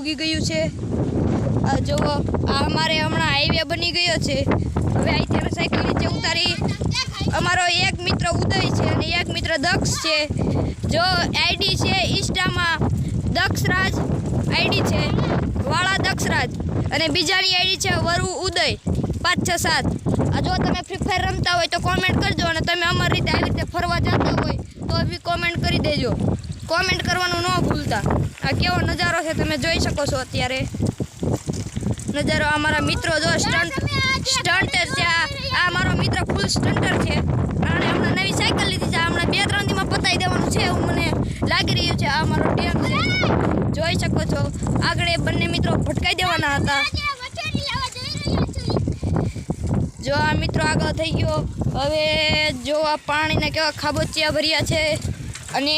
ઉગી ગયું છે। આ જુઓ આ અમારે હમણાં હાઈવે બની ગયો છે। હવે અહીંથી અમે સાયકલ નીચે ઉતારી અમારો એક મિત્ર ઉદય છે અને એક મિત્ર દક્ષ છે। જો આઈડી છે ઇન્સ્ટામાં દક્ષરાજ આઈડી છે વાળા દક્ષરાજ અને બીજાની આઈડી છે વરુ ઉદય 567। આ જો તમે ફ્રી ફાયર રમતા હોય તો કોમેન્ટ કરજો અને તમે અમારી રીતે આવી રીતે ફરવા જતા હોય તો બી કોમેન્ટ કરી દેજો। કોમેન્ટ કરવાનું ન ભૂલતા। આ કેવો નજારો છે તમે જોઈ શકો છો અત્યારે નજારો। અમારા મિત્રો જો સ્ટન્ટર છે। આ મારો મિત્ર ફૂલ સ્ટન્ટર છે અને હમણાં નવી સાયકલ લીધી છે। હમણાં 2-3 દીમાં પતાવી દેવાનું છે એવું મને લાગી રહ્યું છે। આ મારો ટેમ છે જોઈ શકો છો। આગળ એ બંને મિત્રો ભટકાઈ દેવાના હતા। જો આ મિત્રો આગળ થઈ ગયો। હવે જો આ પાણીના કેવા ખાબોચિયા ભર્યા છે અને